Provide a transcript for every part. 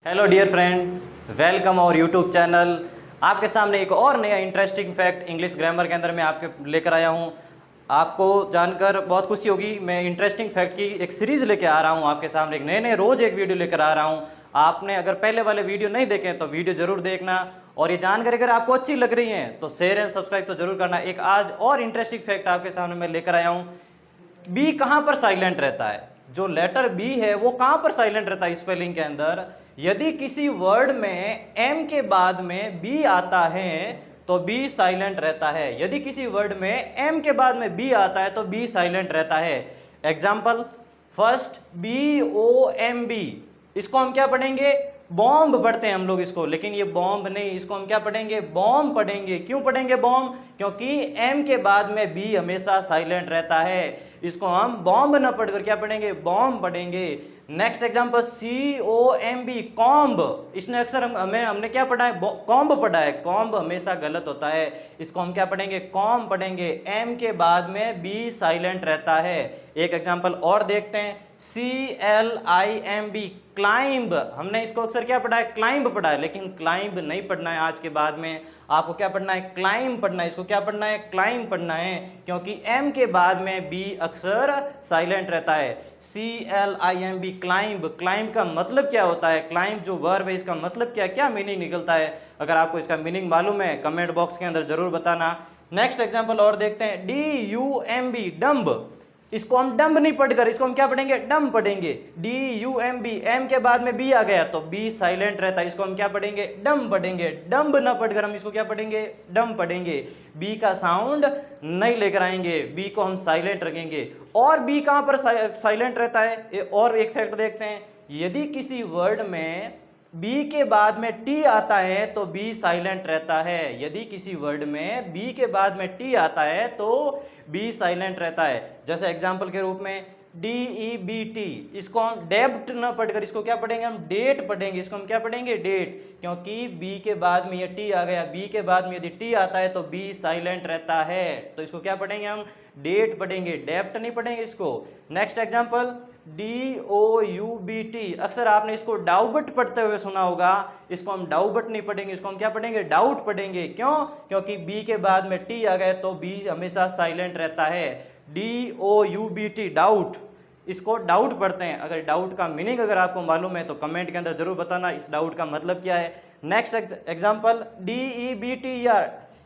Hello dear friend, welcome और YouTube channel. आपके सामने एक और नया इंटरेस्टिंग फैक्ट इंग्लिश ग्रामर के अंदर मैं आपके लेकर आया हूँ। आपको जानकर बहुत खुशी होगी। मैं इंटरेस्टिंग फैक्ट की एक सीरीज़ लेकर आ रहा हूँ आपके सामने, एक नए नए रोज़ एक वीडियो लेकर आ रहा हूँ। आपने अगर पहले वाले वीडियो नहीं देखे तो वीडियो ज़रूर देखना, और ये जानकारी अगर आपको अच्छी लग रही है तो शेयर एंड सब्सक्राइब तो जरूर करना। एक आज और इंटरेस्टिंग फैक्ट आपके सामने मैं लेकर आया हूँ। बी कहाँ पर साइलेंट रहता है? जो लेटर बी है वो कहाँ पर साइलेंट रहता है स्पेलिंग के अंदर? यदि किसी वर्ड में एम के बाद में बी आता है तो बी साइलेंट रहता है। यदि किसी वर्ड में एम के बाद में बी आता है तो बी साइलेंट रहता है। एग्जाम्पल, फर्स्ट BOMB, इसको हम क्या पढ़ेंगे? बॉम्ब पढ़ते हैं हम लोग इसको, लेकिन ये बॉम्ब नहीं, इसको हम क्या पढ़ेंगे? बॉम्ब पढ़ेंगे। क्यों पढ़ेंगे बॉम्ब? क्योंकि एम के बाद में बी हमेशा साइलेंट रहता है। इसको हम बॉम्ब ना पढ़कर क्या पढ़ेंगे? बॉम्ब पढ़ेंगे। Next example, COMB, comb. इसने अक्सर हमने क्या पढ़ा है? कॉम्ब पढ़ा है। कॉम्ब हमेशा गलत होता है। इसको हम क्या पढ़ेंगे? कॉम्ब पढ़ेंगे। एम के बाद में बी साइलेंट रहता है। एक एग्जांपल और देखते हैं, CLIMB, क्लाइंब। हमने इसको अक्सर क्या पढ़ा है? क्लाइंब पढ़ा है, लेकिन क्लाइंब नहीं पढ़ना है। आज के बाद में आपको क्या पढ़ना है? क्लाइंब पढ़ना है। इसको क्या पढ़ना है? क्लाइंब पढ़ना है, क्योंकि एम के बाद में बी अक्सर साइलेंट रहता है। CLIMB, climb. क्लाइंब का मतलब क्या होता है? क्लाइंब जो वर्ब है इसका मतलब क्या मीनिंग निकलता है? अगर आपको इसका मीनिंग मालूम है कमेंट बॉक्स के अंदर जरूर बताना। नेक्स्ट एग्जांपल और देखते हैं, DUMB, डम्ब। इसको हम डम्ब नहीं पढ़कर इसको हम क्या पढ़ेंगे? डम्ब पढ़ेंगे। DUMB, एम के बाद में बी आ गया तो बी साइलेंट रहता है। इसको हम क्या पढ़ेंगे? डम्ब पढ़ेंगे। डम्ब ना पढ़कर हम इसको क्या पढ़ेंगे? डम्ब पढ़ेंगे। बी का साउंड नहीं लेकर आएंगे, बी को हम साइलेंट रखेंगे। और बी कहां पर साइलेंट रहता है? और एक फैक्ट देखते हैं, यदि किसी वर्ड में बी के बाद में टी आता है तो बी साइलेंट रहता है। यदि किसी वर्ड में बी के बाद में टी आता है तो बी साइलेंट रहता है। जैसे एग्जांपल के रूप में DEBT, इसको हम डेब्ट न पढ़कर इसको क्या पढ़ेंगे? हम डेट पढ़ेंगे। इसको हम क्या पढ़ेंगे? डेट, क्योंकि बी के बाद में ये टी आ गया। बी के बाद में यदि टी आता है तो बी साइलेंट रहता है, तो इसको क्या पढ़ेंगे? हम डेट पढ़ेंगे, डेप्ट नहीं पढ़ेंगे इसको। नेक्स्ट एग्जांपल, DOUBT, अक्सर आपने इसको डाउबट पढ़ते हुए सुना होगा। इसको हम डाउबट नहीं पढ़ेंगे, इसको हम क्या पढ़ेंगे? डाउट पढ़ेंगे। क्यों? क्योंकि बी के बाद में टी आ गए तो बी हमेशा साइलेंट रहता है। DOUBT, doubt. इसको डाउट पढ़ते हैं। अगर डाउट का मीनिंग अगर आपको मालूम है तो कमेंट के अंदर जरूर बताना इस डाउट का मतलब क्या है। नेक्स्ट एग्जांपल, DEBTER,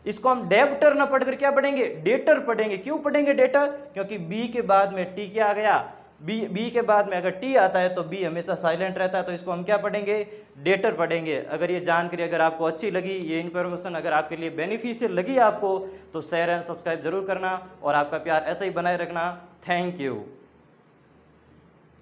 इसको हम डेब्टर ना पढ़कर क्या पढ़ेंगे? डेटर पढ़ेंगे। क्यों पढ़ेंगे डेटर? क्योंकि बी के बाद में टी क्या आ गया? बी के बाद में अगर टी आता है तो बी हमेशा साइलेंट रहता है, तो इसको हम क्या पढ़ेंगे? डेटर पढ़ेंगे। अगर ये जानकारी अगर आपको अच्छी लगी, ये इन्फॉर्मेशन अगर आपके लिए बेनिफिशियल लगी आपको, तो शेयर एंड सब्सक्राइब जरूर करना और आपका प्यार ऐसे ही बनाए रखना। Thank you.